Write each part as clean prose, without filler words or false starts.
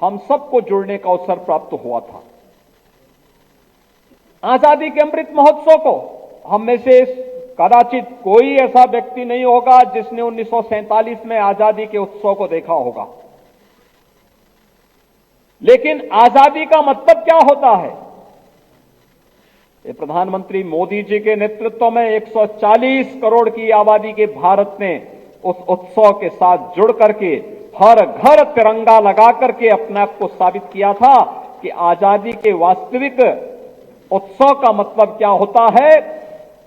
हम सबको जुड़ने का अवसर प्राप्त हुआ था। आजादी के अमृत महोत्सव को हम में से कदाचित कोई ऐसा व्यक्ति नहीं होगा जिसने 1947 में आजादी के उत्सव को देखा होगा। लेकिन आजादी का मतलब क्या होता है? ये प्रधानमंत्री मोदी जी के नेतृत्व में 140 करोड़ की आबादी के भारत ने उस उत्सव के साथ जुड़ करके हर घर तिरंगा लगा करके अपने आप को साबित किया था कि आजादी के वास्तविक उत्सव का मतलब क्या होता है।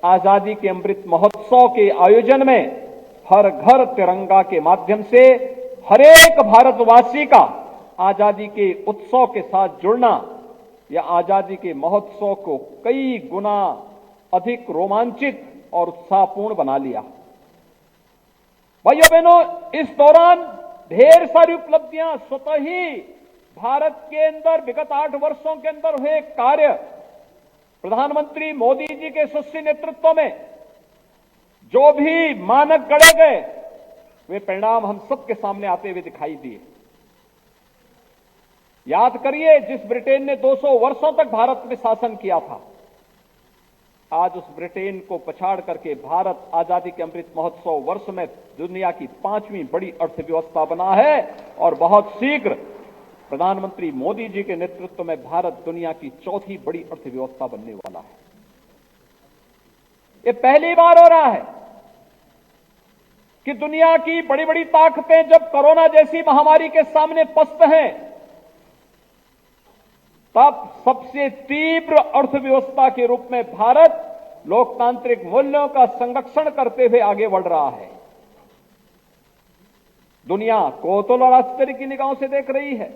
आजादी के अमृत महोत्सव के आयोजन में हर घर तिरंगा के माध्यम से हर एक भारतवासी का आजादी के उत्सव के साथ जुड़ना या आजादी के महोत्सव को कई गुना अधिक रोमांचित और उत्साहपूर्ण बना लिया। भाइयों बहनों, इस दौरान ढेर सारी उपलब्धियां स्वतः ही भारत के अंदर विगत 8 वर्षों के अंदर हुए कार्य प्रधानमंत्री मोदी जी के यशस्वी नेतृत्व में जो भी मानक गढ़े गए वे परिणाम हम सबके सामने आते हुए दिखाई दिए। याद करिए, जिस ब्रिटेन ने 200 वर्षों तक भारत में शासन किया था, आज उस ब्रिटेन को पछाड़ करके भारत आजादी के अमृत महोत्सव वर्ष में दुनिया की 5वीं बड़ी अर्थव्यवस्था बना है और बहुत शीघ्र प्रधानमंत्री मोदी जी के नेतृत्व में भारत दुनिया की 4थी बड़ी अर्थव्यवस्था बनने वाला है। ये पहली बार हो रहा है कि दुनिया की बड़ी बड़ी ताकतें जब कोरोना जैसी महामारी के सामने पस्त हैं, तब सबसे तीव्र अर्थव्यवस्था के रूप में भारत लोकतांत्रिक मूल्यों का संरक्षण करते हुए आगे बढ़ रहा है। दुनिया कौतूहल और आश्चर्य की निगाहों से देख रही है।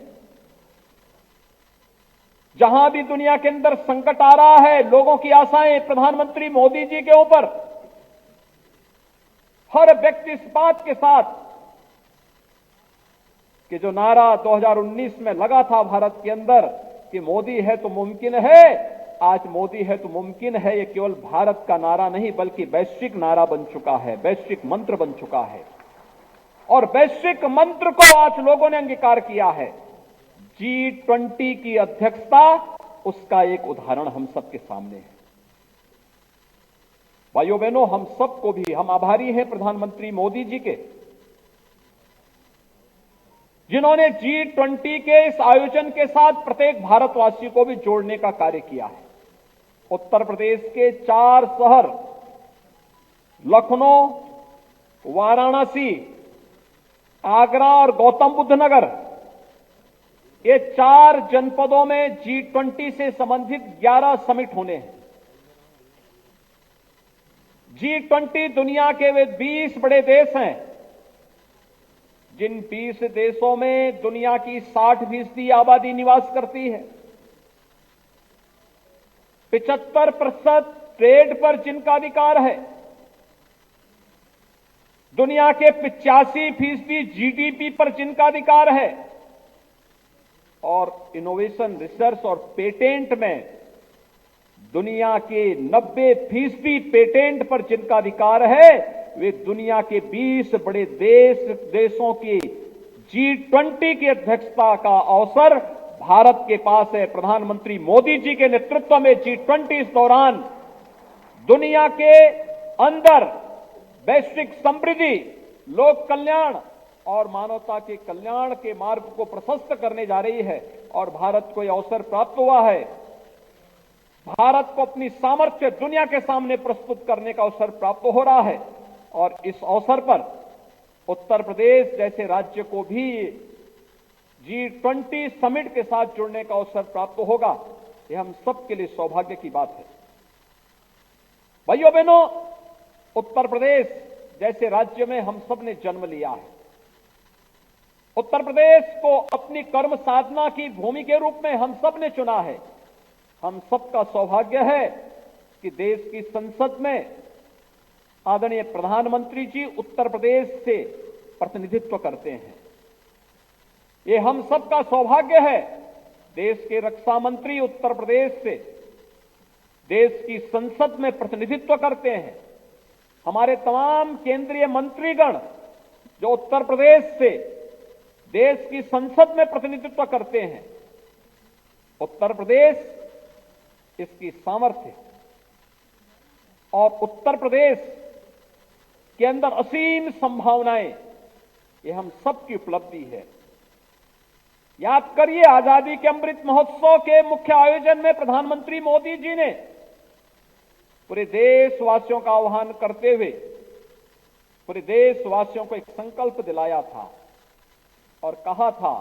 जहां भी दुनिया के अंदर संकट आ रहा है, लोगों की आशाएं प्रधानमंत्री मोदी जी के ऊपर, हर व्यक्ति इस बात के साथ कि जो नारा 2019 में लगा था भारत के अंदर कि मोदी है तो मुमकिन है, आज मोदी है तो मुमकिन है, ये केवल भारत का नारा नहीं बल्कि वैश्विक नारा बन चुका है, वैश्विक मंत्र बन चुका है। और वैश्विक मंत्र को आज लोगों ने अंगीकार किया है। G20 की अध्यक्षता उसका एक उदाहरण हम सबके सामने है। भाइयों बहनों, हम सबको भी हम आभारी हैं प्रधानमंत्री मोदी जी के, जिन्होंने G20 के इस आयोजन के साथ प्रत्येक भारतवासी को भी जोड़ने का कार्य किया है। उत्तर प्रदेश के 4 शहर लखनऊ, वाराणसी, आगरा और गौतम बुद्ध नगर, ये 4 जनपदों में G20 से संबंधित 11 समिट होने हैं। G20 दुनिया के वे 20 बड़े देश हैं जिन 20 देशों में दुनिया की 60% आबादी निवास करती है। 75% ट्रेड पर जिनका अधिकार है, दुनिया के 85% जीडीपी पर जिनका अधिकार है और इनोवेशन, रिसर्च और पेटेंट में दुनिया के 90% पेटेंट पर जिनका अधिकार है, वे दुनिया के 20 बड़े देशों की G20 की अध्यक्षता का अवसर भारत के पास है। प्रधानमंत्री मोदी जी के नेतृत्व में G20 इस दौरान दुनिया के अंदर वैश्विक समृद्धि, लोक कल्याण और मानवता के कल्याण के मार्ग को प्रशस्त करने जा रही है और भारत को यह अवसर प्राप्त हुआ है। भारत को अपनी सामर्थ्य दुनिया के सामने प्रस्तुत करने का अवसर प्राप्त हो रहा है और इस अवसर पर उत्तर प्रदेश जैसे राज्य को भी G20 समिट के साथ जुड़ने का अवसर प्राप्त होगा। यह हम सबके लिए सौभाग्य की बात है। भाइयों बहनों, उत्तर प्रदेश जैसे राज्य में हम सब ने जन्म लिया है। उत्तर प्रदेश को अपनी कर्म साधना की भूमि के रूप में हम सब ने चुना है। हम सबका सौभाग्य है कि देश की संसद में आदरणीय प्रधानमंत्री जी उत्तर प्रदेश से प्रतिनिधित्व करते हैं। ये हम सबका सौभाग्य है। देश के रक्षा मंत्री उत्तर प्रदेश से देश की संसद में प्रतिनिधित्व करते हैं। हमारे तमाम केंद्रीय मंत्रीगण जो उत्तर प्रदेश से देश की संसद में प्रतिनिधित्व करते हैं। उत्तर प्रदेश इसकी सामर्थ्य और उत्तर प्रदेश के अंदर असीम संभावनाएं, ये हम सबकी उपलब्धि है। याद करिए, आजादी के अमृत महोत्सव के मुख्य आयोजन में प्रधानमंत्री मोदी जी ने पूरे देशवासियों का आह्वान करते हुए पूरे देशवासियों को एक संकल्प दिलाया था और कहा था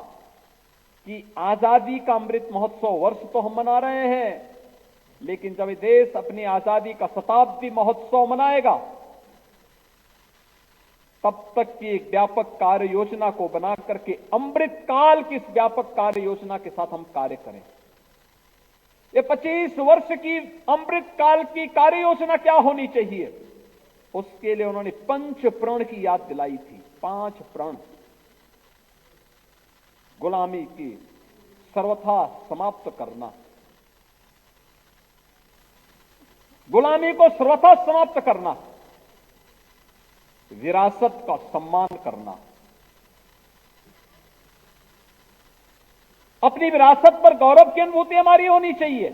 कि आजादी का अमृत महोत्सव वर्ष तो हम मना रहे हैं, लेकिन जब ये देश अपनी आजादी का शताब्दी महोत्सव मनाएगा, तब तक की एक व्यापक कार्य योजना को बना करके अमृत काल की इस व्यापक कार्य योजना के साथ हम कार्य करें। ये 25 वर्ष की अमृत काल की कार्य योजना क्या होनी चाहिए, उसके लिए उन्होंने 5 प्रण की याद दिलाई थी। 5 प्रण। गुलामी की सर्वथा समाप्त करना, गुलामी को सर्वथा समाप्त करना, विरासत का सम्मान करना, अपनी विरासत पर गौरव की अनुभूति हमारी होनी चाहिए।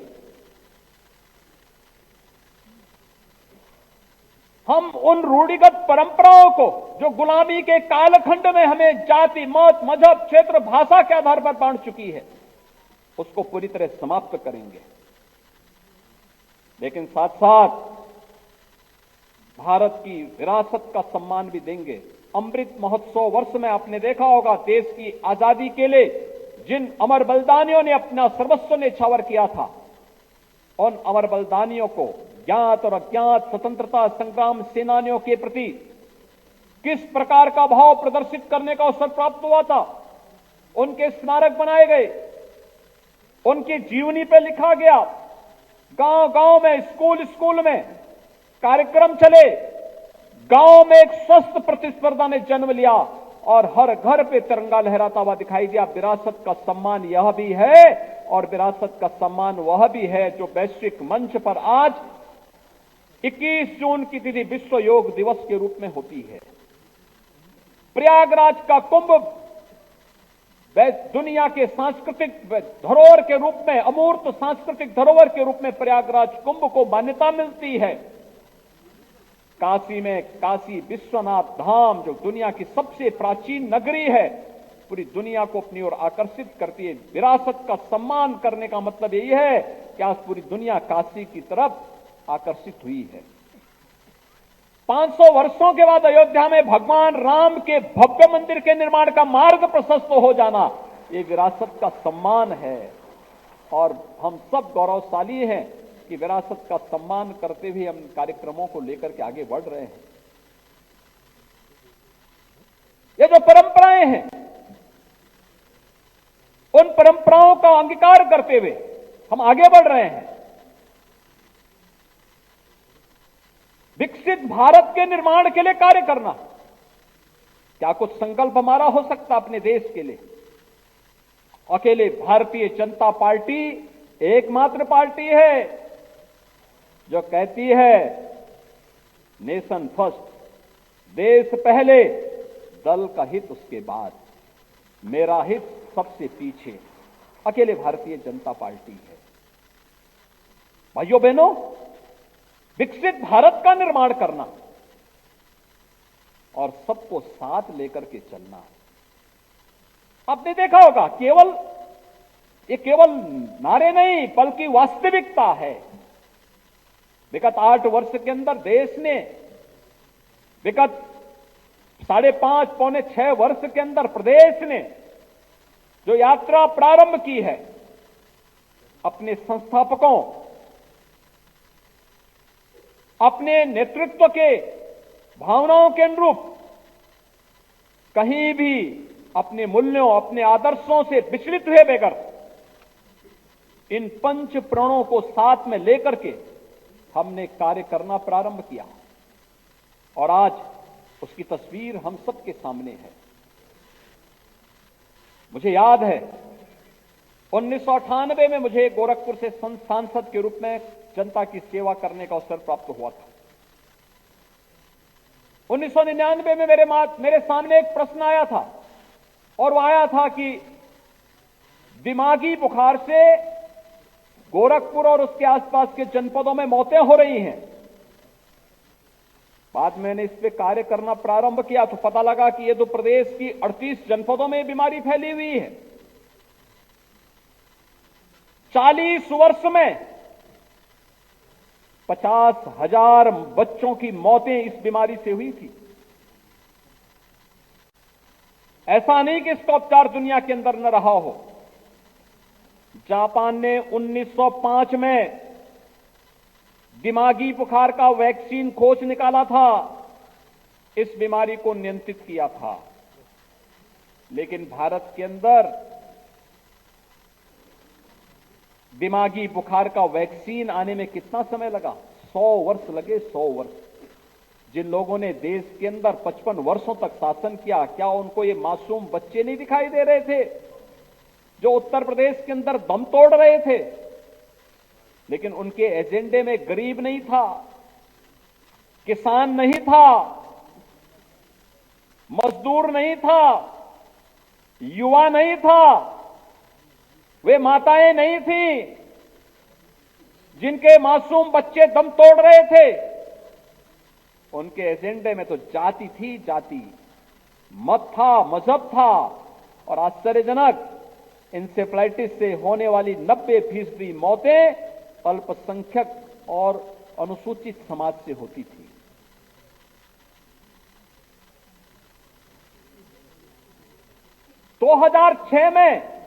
हम उन रूढ़िगत परंपराओं को जो गुलामी के कालखंड में हमें जाति, मत, मजहब, क्षेत्र, भाषा के आधार पर बांट चुकी है, उसको पूरी तरह समाप्त करेंगे। लेकिन साथ साथ भारत की विरासत का सम्मान भी देंगे। अमृत महोत्सव वर्ष में आपने देखा होगा, देश की आजादी के लिए जिन अमर बलिदानियों ने अपना सर्वस्व न्यौछावर किया था, उन अमर बलिदानियों को, ज्ञात और अज्ञात स्वतंत्रता संग्राम सेनानियों के प्रति किस प्रकार का भाव प्रदर्शित करने का अवसर प्राप्त हुआ था। उनके स्मारक बनाए गए, उनकी जीवनी पर लिखा गया, गांव गांव में, स्कूल स्कूल में कार्यक्रम चले, गांव में एक स्वस्थ प्रतिस्पर्धा ने जन्म लिया और हर घर पे तिरंगा लहराता हुआ दिखाई दिया। विरासत का सम्मान यह भी है और विरासत का सम्मान वह भी है जो वैश्विक मंच पर आज 21 जून की तिथि विश्व योग दिवस के रूप में होती है। प्रयागराज का कुंभ दुनिया के सांस्कृतिक धरोहर के रूप में, अमूर्त सांस्कृतिक धरोहर के रूप में प्रयागराज कुंभ को मान्यता मिलती है। काशी में काशी विश्वनाथ धाम, जो दुनिया की सबसे प्राचीन नगरी है, पूरी दुनिया को अपनी ओर आकर्षित करती है। विरासत का सम्मान करने का मतलब यही है कि आज पूरी दुनिया काशी की तरफ आकर्षित हुई है। 500 वर्षों के बाद अयोध्या में भगवान राम के भव्य मंदिर के निर्माण का मार्ग प्रशस्त हो जाना, ये विरासत का सम्मान है और हम सब गौरवशाली हैं कि विरासत का सम्मान करते हुए हम कार्यक्रमों को लेकर के आगे बढ़ रहे हैं। ये जो परंपराएं हैं, उन परंपराओं का अंगीकार करते हुए हम आगे बढ़ रहे हैं। विकसित भारत के निर्माण के लिए कार्य करना, क्या कुछ संकल्प हमारा हो सकता अपने देश के लिए? अकेले भारतीय जनता पार्टी एकमात्र पार्टी है जो कहती है नेशन फर्स्ट, देश पहले, दल का हित उसके बाद, मेरा हित सबसे पीछे। अकेले भारतीय जनता पार्टी है। भाइयों बहनों, विकसित भारत का निर्माण करना और सबको साथ लेकर के चलना। आपने देखा होगा, ये केवल नारे नहीं बल्कि वास्तविकता है। विगत 8 वर्ष के अंदर देश ने, विगत 5.5 पौने 6 वर्ष के अंदर प्रदेश ने जो यात्रा प्रारंभ की है, अपने संस्थापकों, अपने नेतृत्व के भावनाओं के अनुरूप कहीं भी अपने मूल्यों, अपने आदर्शों से विचलित हुए बगैर इन 5 प्रणों को साथ में लेकर के हमने कार्य करना प्रारंभ किया और आज उसकी तस्वीर हम सबके सामने है। मुझे याद है 1998 में मुझे गोरखपुर से सांसद के रूप में जनता की सेवा करने का अवसर प्राप्त हुआ था। 1999 में मेरे सामने एक प्रश्न आया था और वो आया था कि दिमागी बुखार से गोरखपुर और उसके आसपास के जनपदों में मौतें हो रही हैं। बाद में मैंने इस पे कार्य करना प्रारंभ किया तो पता लगा कि ये तो प्रदेश की 38 जनपदों में बीमारी फैली हुई है। 40 वर्ष में 50,000 बच्चों की मौतें इस बीमारी से हुई थी। ऐसा नहीं कि इसका उपचार दुनिया के अंदर न रहा हो। जापान ने 1905 में दिमागी बुखार का वैक्सीन खोज निकाला था, इस बीमारी को नियंत्रित किया था। लेकिन भारत के अंदर दिमागी बुखार का वैक्सीन आने में कितना समय लगा? 100 वर्ष लगे, 100 वर्ष। जिन लोगों ने देश के अंदर 55 वर्षों तक शासन किया, क्या उनको ये मासूम बच्चे नहीं दिखाई दे रहे थे जो उत्तर प्रदेश के अंदर दम तोड़ रहे थे? लेकिन उनके एजेंडे में गरीब नहीं था, किसान नहीं था, मजदूर नहीं था, युवा नहीं था, वे माताएं नहीं थी जिनके मासूम बच्चे दम तोड़ रहे थे। उनके एजेंडे में तो जाति थी, जाति, मत था, मजहब था। और आश्चर्यजनक, इंसेफ्लाइटिस से होने वाली 90% मौतें अल्पसंख्यक और अनुसूचित समाज से होती थी। दो 2006 में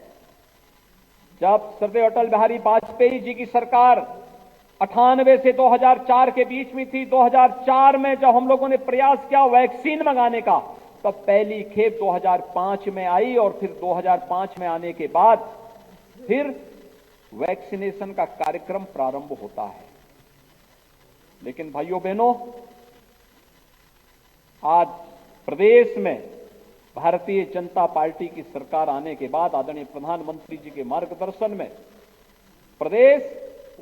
जब श्रद्धेय अटल बिहारी वाजपेयी जी की सरकार 98 से 2004 के बीच में थी, 2004 में जब हम लोगों ने प्रयास किया वैक्सीन मंगाने का, तब पहली खेप 2005 में आई और फिर 2005 में आने के बाद फिर वैक्सीनेशन का कार्यक्रम प्रारंभ होता है। लेकिन भाइयों बहनों, आज प्रदेश में भारतीय जनता पार्टी की सरकार आने के बाद आदरणीय प्रधानमंत्री जी के मार्गदर्शन में प्रदेश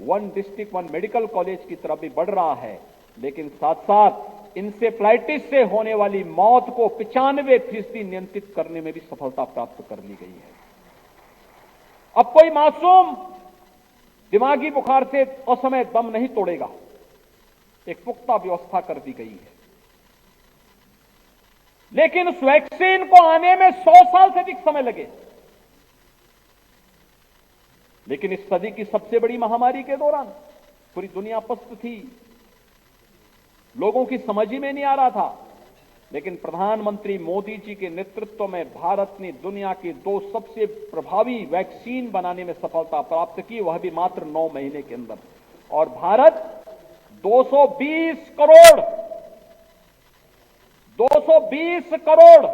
1 डिस्ट्रिक्ट 1 मेडिकल कॉलेज की तरफ भी बढ़ रहा है। लेकिन साथ साथ इंसेफ्लाइटिस से होने वाली मौत को 95% नियंत्रित करने में भी सफलता प्राप्त कर ली गई है। अब कोई मासूम दिमागी बुखार से असमय दम नहीं तोड़ेगा, एक पुख्ता व्यवस्था कर दी गई है। लेकिन उस वैक्सीन को आने में 100 साल से अधिक समय लगे। लेकिन इस सदी की सबसे बड़ी महामारी के दौरान पूरी दुनिया पस्त थी, लोगों की समझ ही में नहीं आ रहा था। लेकिन प्रधानमंत्री मोदी जी के नेतृत्व में भारत ने दुनिया के 2 सबसे प्रभावी वैक्सीन बनाने में सफलता प्राप्त की, वह भी मात्र 9 महीने के अंदर। और भारत 220 करोड़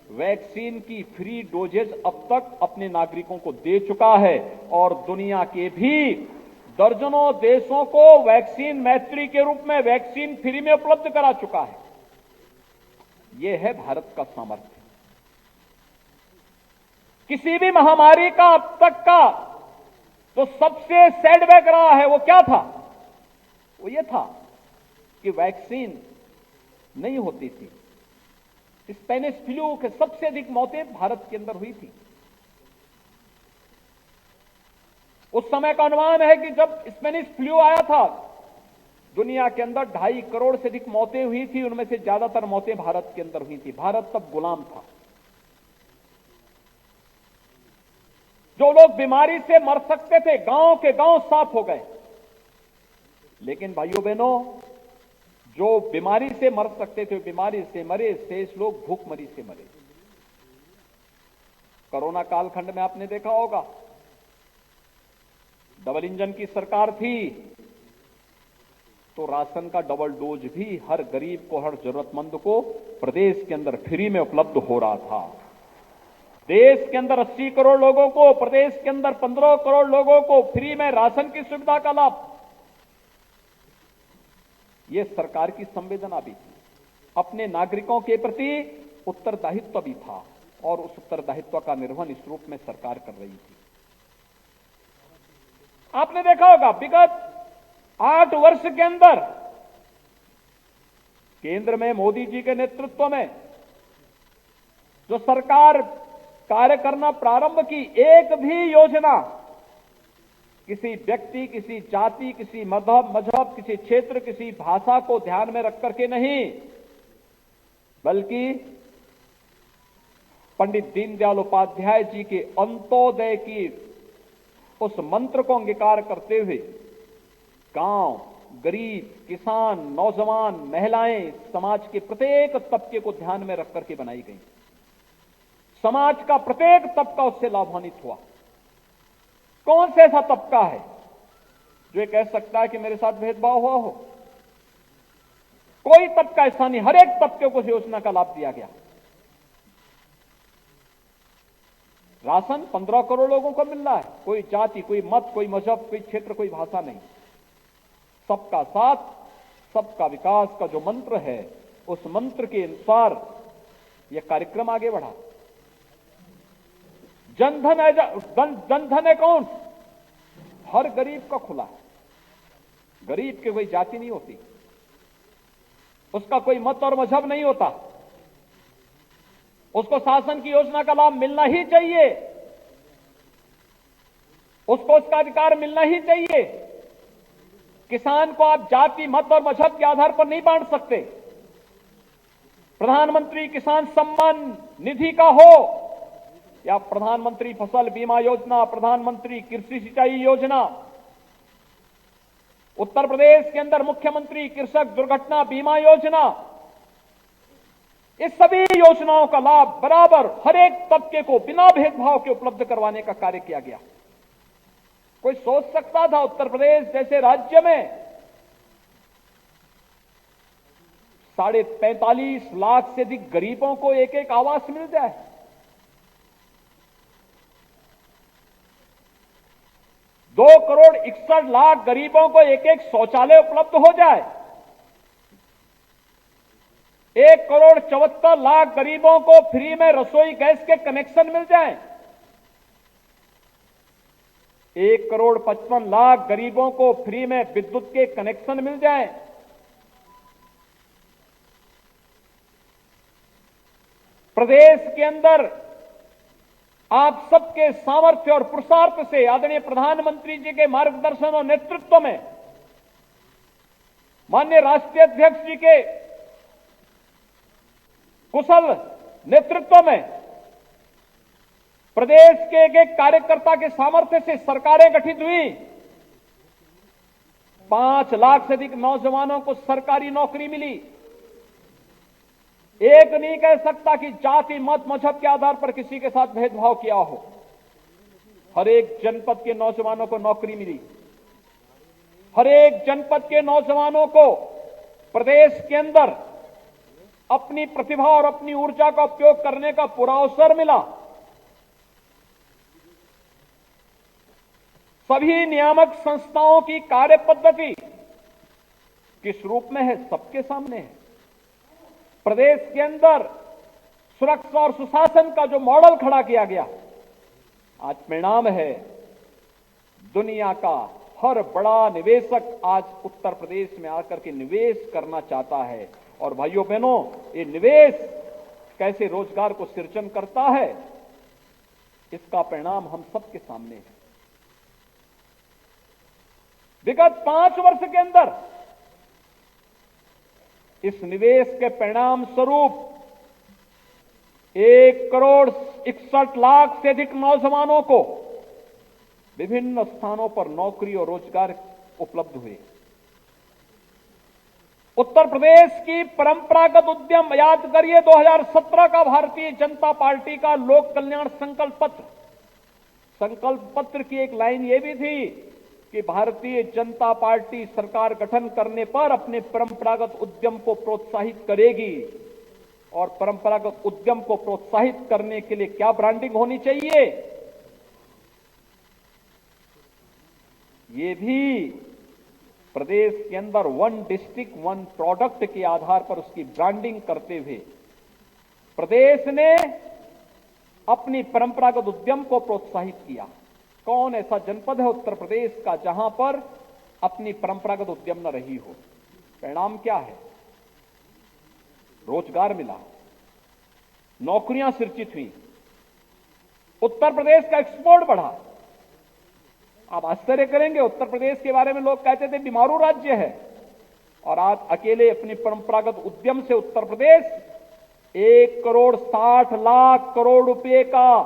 वैक्सीन की फ्री डोजेज अब तक अपने नागरिकों को दे चुका है और दुनिया के भी दर्जनों देशों को वैक्सीन मैत्री के रूप में वैक्सीन फ्री में उपलब्ध करा चुका है। यह है भारत का सामर्थ्य। किसी भी महामारी का अब तक का तो सबसे सेटबैक रहा है, वो क्या था? वो ये था कि वैक्सीन नहीं होती थी। स्पेनिश फ्लू के सबसे अधिक मौतें भारत के अंदर हुई थी। उस समय का अनुमान है कि जब स्पेनिश फ्लू आया था, दुनिया के अंदर 2.5 करोड़ से अधिक मौतें हुई थी। उनमें से ज्यादातर मौतें भारत के अंदर हुई थी। भारत तब गुलाम था। जो लोग बीमारी से मर सकते थे, गांव के गांव साफ हो गए। लेकिन भाइयों बहनों, जो बीमारी से मर सकते थे बीमारी से मरे, शेष लोग भूखमरी से मरे। कोरोना कालखंड में आपने देखा होगा, डबल इंजन की सरकार थी तो राशन का डबल डोज भी हर गरीब को, हर जरूरतमंद को प्रदेश के अंदर फ्री में उपलब्ध हो रहा था। देश के अंदर 80 करोड़ लोगों को, प्रदेश के अंदर 15 करोड़ लोगों को फ्री में राशन की सुविधा का लाभ। यह सरकार की संवेदना भी थी, अपने नागरिकों के प्रति उत्तरदायित्व भी था और उस उत्तरदायित्व का निर्वहन इस रूप में सरकार कर रही थी। आपने देखा होगा विगत 8 वर्ष के अंदर केंद्र में मोदी जी के नेतृत्व में जो सरकार कार्य करना प्रारंभ की। एक भी योजना किसी व्यक्ति, किसी जाति, किसी मजहब, किसी क्षेत्र, किसी भाषा को ध्यान में रख करके नहीं, बल्कि पंडित दीनदयाल उपाध्याय जी के अंत्योदय की उस मंत्र को अंगीकार करते हुए गांव, गरीब, किसान, नौजवान, महिलाएं, समाज के प्रत्येक तबके को ध्यान में रख करके बनाई गई। समाज का प्रत्येक तबका उससे लाभान्वित हुआ। कौन से ऐसा तबका है जो ये कह सकता है कि मेरे साथ भेदभाव हुआ हो? कोई तबका ऐसा नहीं, हर एक तबके को इस योजना का लाभ दिया गया। राशन 15 करोड़ लोगों को मिल रहा है। कोई जाति, कोई मत, कोई मजहब, कोई क्षेत्र, कोई भाषा नहीं। सबका साथ, सबका विकास का जो मंत्र है, उस मंत्र के अनुसार यह कार्यक्रम आगे बढ़ा। जनधन है, जनधन है कौन? हर गरीब का खुला है। गरीब की कोई जाति नहीं होती, उसका कोई मत और मजहब नहीं होता, उसको शासन की योजना का लाभ मिलना ही चाहिए, उसको उसका अधिकार मिलना ही चाहिए। किसान को आप जाति, मत और मजहब के आधार पर नहीं बांट सकते। प्रधानमंत्री किसान सम्मान निधि का हो या प्रधानमंत्री फसल बीमा योजना, प्रधानमंत्री कृषि सिंचाई योजना, उत्तर प्रदेश के अंदर मुख्यमंत्री कृषक दुर्घटना बीमा योजना, इस सभी योजनाओं का लाभ बराबर हर एक तबके को बिना भेदभाव के उपलब्ध करवाने का कार्य किया गया। कोई सोच सकता था उत्तर प्रदेश जैसे राज्य में 45.5 लाख से अधिक गरीबों को एक एक आवास मिल जाए? 2,61,00,000 गरीबों को एक एक शौचालय उपलब्ध हो जाए? 1,74,00,000 गरीबों को फ्री में रसोई गैस के कनेक्शन मिल जाए? 1,55,00,000 गरीबों को फ्री में विद्युत के कनेक्शन मिल जाए? प्रदेश के अंदर आप सबके सामर्थ्य और पुरुषार्थ से आदरणीय प्रधानमंत्री जी के मार्गदर्शन और नेतृत्व में, माननीय राष्ट्रीय अध्यक्ष जी के कुशल नेतृत्व में, प्रदेश के एक एक कार्यकर्ता के सामर्थ्य से सरकारें गठित हुई। 5 लाख से अधिक नौजवानों को सरकारी नौकरी मिली। एक नहीं कह सकता कि जाति, मत, मजहब के आधार पर किसी के साथ भेदभाव किया हो। हर एक जनपद के नौजवानों को नौकरी मिली। हर एक जनपद के नौजवानों को प्रदेश के अंदर अपनी प्रतिभा और अपनी ऊर्जा का उपयोग करने का पूरा अवसर मिला। सभी नियामक संस्थाओं की कार्य पद्धति किस रूप में है? सबके सामने है। प्रदेश के अंदर सुरक्षा और सुशासन का जो मॉडल खड़ा किया गया, आज परिणाम है दुनिया का हर बड़ा निवेशक आज उत्तर प्रदेश में आकर के निवेश करना चाहता है। और भाइयों बहनों, ये निवेश कैसे रोजगार को सृजन करता है, इसका परिणाम हम सबके सामने है। विगत 5 वर्ष के अंदर इस निवेश के परिणाम स्वरूप 1,61,00,000 से अधिक नौजवानों को विभिन्न स्थानों पर नौकरी और रोजगार उपलब्ध हुए। उत्तर प्रदेश की परंपरागत उद्यम, याद करिए 2017 का भारतीय जनता पार्टी का लोक कल्याण संकल्प पत्र की एक लाइन ये भी थी कि भारतीय जनता पार्टी सरकार गठन करने पर अपने परंपरागत उद्यम को प्रोत्साहित करेगी। और परंपरागत उद्यम को प्रोत्साहित करने के लिए क्या ब्रांडिंग होनी चाहिए, ये भी प्रदेश के अंदर 1 डिस्ट्रिक्ट 1 प्रोडक्ट के आधार पर उसकी ब्रांडिंग करते हुए प्रदेश ने अपनी परंपरागत उद्यम को प्रोत्साहित किया। कौन ऐसा जनपद है उत्तर प्रदेश का जहां पर अपनी परंपरागत उद्यम न रही हो? परिणाम क्या है? रोजगार मिला, नौकरियां सृजित हुई, उत्तर प्रदेश का एक्सपोर्ट बढ़ा। आप आश्चर्य करेंगे, उत्तर प्रदेश के बारे में लोग कहते थे बीमारू राज्य है, और आज अकेले अपनी परंपरागत उद्यम से उत्तर प्रदेश 1,60,00,000 करोड़ रुपए का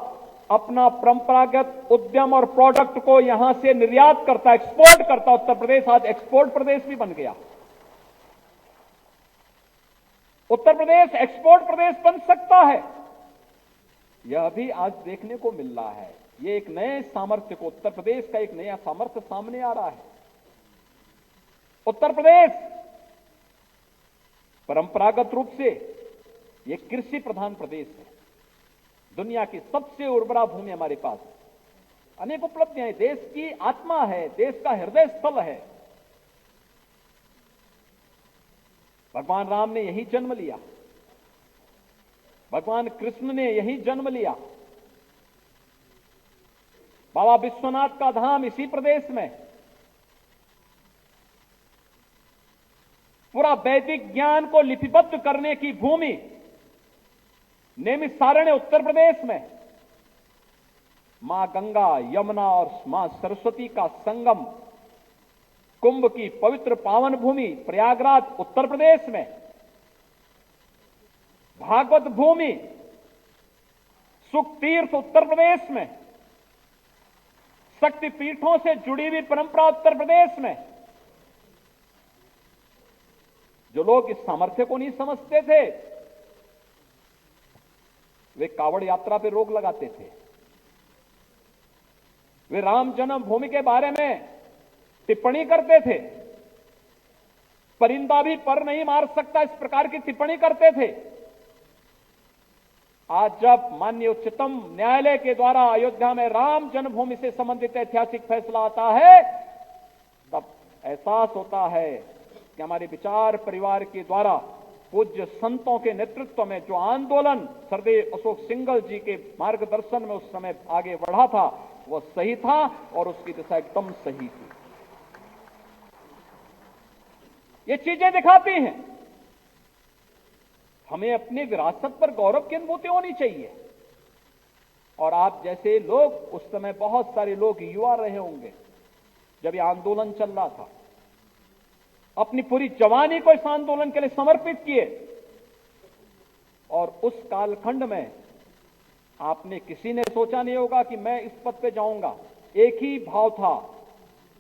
अपना परंपरागत उद्यम और प्रोडक्ट को यहां से निर्यात करता, एक्सपोर्ट करता। उत्तर प्रदेश आज एक्सपोर्ट प्रदेश भी बन गया। उत्तर प्रदेश एक्सपोर्ट प्रदेश बन सकता है, यह भी आज देखने को मिल रहा है। ये एक नए सामर्थ्य को, उत्तर प्रदेश का एक नया सामर्थ्य सामने आ रहा है। उत्तर प्रदेश परंपरागत रूप से ये कृषि प्रधान प्रदेश है। दुनिया की सबसे उर्वरा भूमि हमारे पास, अनेक उपलब्धियां हैं, देश की आत्मा है, देश का हृदय स्थल है। भगवान राम ने यही जन्म लिया, भगवान कृष्ण ने यही जन्म लिया, बाबा विश्वनाथ का धाम इसी प्रदेश में, पूरा वैदिक ज्ञान को लिपिबद्ध करने की भूमि नैमिषारण्य उत्तर प्रदेश में, मां गंगा, यमुना और मां सरस्वती का संगम, कुंभ की पवित्र पावन भूमि प्रयागराज उत्तर प्रदेश में, भागवत भूमि सुख तीर्थ उत्तर प्रदेश में, शक्ति पीठों से जुड़ी हुई परंपरा उत्तर प्रदेश में। जो लोग इस सामर्थ्य को नहीं समझते थे, वे कावड़ यात्रा पे रोक लगाते थे, वे राम जन्मभूमि के बारे में टिप्पणी करते थे, परिंदा भी पर नहीं मार सकता, इस प्रकार की टिप्पणी करते थे। आज जब माननीय उच्चतम न्यायालय के द्वारा अयोध्या में राम जन्मभूमि से संबंधित ऐतिहासिक फैसला आता है, तब एहसास होता है कि हमारे विचार परिवार के द्वारा पूज्य संतों के नेतृत्व में जो आंदोलन सरदेव अशोक सिंघल जी के मार्गदर्शन में उस समय आगे बढ़ा था, वह सही था और उसकी दिशा एकदम सही थी। ये चीजें दिखाती हैं हमें अपनी विरासत पर गौरव की अनुभूति होनी चाहिए। और आप जैसे लोग, उस समय बहुत सारे लोग युवा रहे होंगे जब ये आंदोलन चल रहा था, अपनी पूरी जवानी को इस आंदोलन के लिए समर्पित किए, और उस कालखंड में आपने किसी ने सोचा नहीं होगा कि मैं इस पद पे जाऊंगा। एक ही भाव था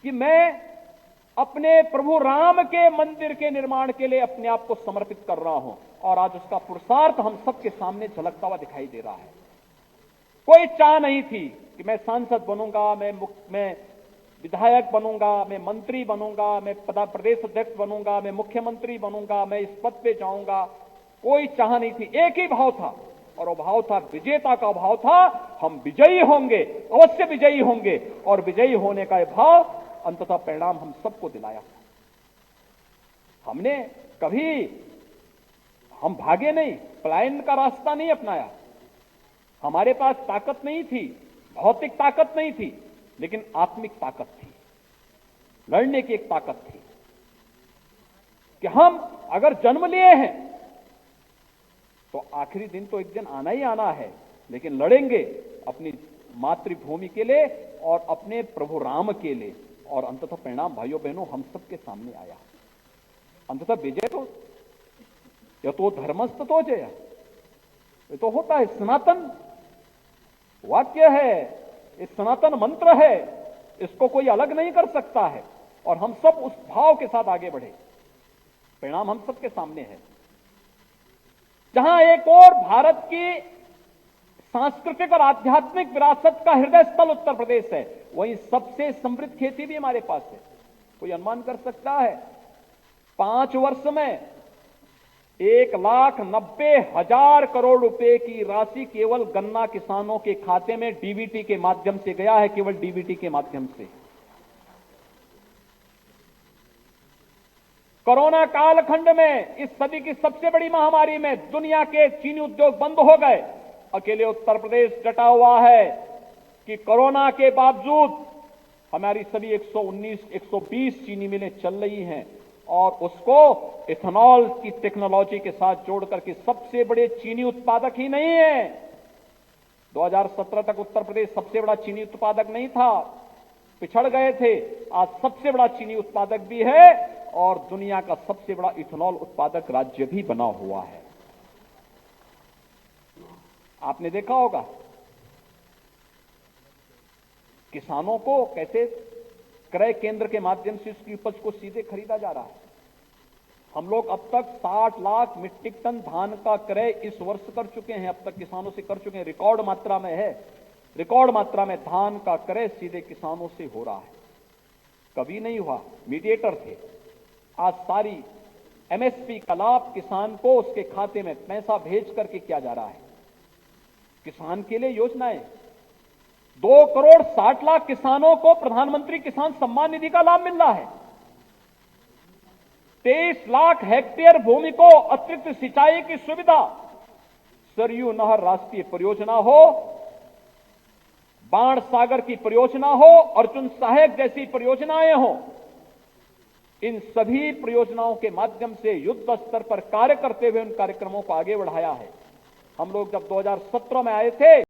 कि मैं अपने प्रभु राम के मंदिर के निर्माण के लिए अपने आप को समर्पित कर रहा हूं, और आज उसका पुरुषार्थ हम सबके सामने झलकता हुआ दिखाई दे रहा है। कोई चाह नहीं थी कि मैं सांसद बनूंगा, मैं विधायक बनूंगा, मैं मंत्री बनूंगा, मैं प्रदेश अध्यक्ष बनूंगा, मैं मुख्यमंत्री बनूंगा, मैं इस पद पे जाऊंगा। कोई चाह नहीं थी, एक ही भाव था, और वो भाव था, विजेता का भाव था, हम विजयी होंगे, अवश्य विजयी होंगे। और विजयी होने का यह भाव अंततः परिणाम हम सबको दिलाया। हमने कभी, हम भागे नहीं, पलायन का रास्ता नहीं अपनाया। हमारे पास ताकत नहीं थी, भौतिक ताकत नहीं थी, लेकिन आत्मिक ताकत थी, लड़ने की एक ताकत थी कि हम अगर जन्म लिए हैं तो आखिरी दिन तो एक दिन आना ही आना है, लेकिन लड़ेंगे अपनी मातृभूमि के लिए और अपने प्रभु राम के लिए। और अंततः परिणाम भाइयों बहनों हम सबके सामने आया। अंततः विजय तो, यह तो धर्मस्थ तो जय, ये तो होता है, सनातन वाक्य है, ये सनातन मंत्र है, इसको कोई अलग नहीं कर सकता है। और हम सब उस भाव के साथ आगे बढ़े, परिणाम हम सबके सामने है। जहां एक और भारत की सांस्कृतिक और आध्यात्मिक विरासत का हृदय स्थल उत्तर प्रदेश है, वहीं सबसे समृद्ध खेती भी हमारे पास है। कोई अनुमान कर सकता है 5 वर्ष में 1,90,000 करोड़ रुपए की राशि केवल गन्ना किसानों के खाते में डीबीटी के माध्यम से गया है, केवल डीबीटी के माध्यम से। कोरोना कालखंड में, इस सदी की सबसे बड़ी महामारी में दुनिया के चीनी उद्योग बंद हो गए, अकेले उत्तर प्रदेश डटा हुआ है कि कोरोना के बावजूद हमारी सभी 119-120 चीनी मिलें चल रही हैं, और उसको इथेनॉल की टेक्नोलॉजी के साथ जोड़ करके सबसे बड़े चीनी उत्पादक ही नहीं है, 2017 तक उत्तर प्रदेश सबसे बड़ा चीनी उत्पादक नहीं था, पिछड़ गए थे। आज सबसे बड़ा चीनी उत्पादक भी है और दुनिया का सबसे बड़ा इथेनॉल उत्पादक राज्य भी बना हुआ है। आपने देखा होगा किसानों को कैसे क्रय केंद्र के माध्यम से उसकी उपज को सीधे खरीदा जा रहा है। हम लोग अब तक 60 लाख मीट्रिक टन धान का क्रय इस वर्ष कर चुके हैं, अब तक किसानों से कर चुके हैं। रिकॉर्ड मात्रा में है, रिकॉर्ड मात्रा में धान का क्रय सीधे किसानों से हो रहा है। कभी नहीं हुआ, मीडिएटर थे। आज सारी एमएसपी का लाभ किसान को उसके खाते में पैसा भेज करके किया जा रहा है। किसान के लिए योजनाएं, 2 करोड़ 60 लाख किसानों को प्रधानमंत्री किसान सम्मान निधि का लाभ मिल रहा है। 23 लाख हेक्टेयर भूमि को अतिरिक्त सिंचाई की सुविधा, सरयू नहर राष्ट्रीय परियोजना हो, बाण सागर की परियोजना हो, अर्जुन सहायक जैसी परियोजनाएं हो, इन सभी परियोजनाओं के माध्यम से युद्ध स्तर पर कार्य करते हुए उन कार्यक्रमों को आगे बढ़ाया है। हम लोग जब 2017 में आए थे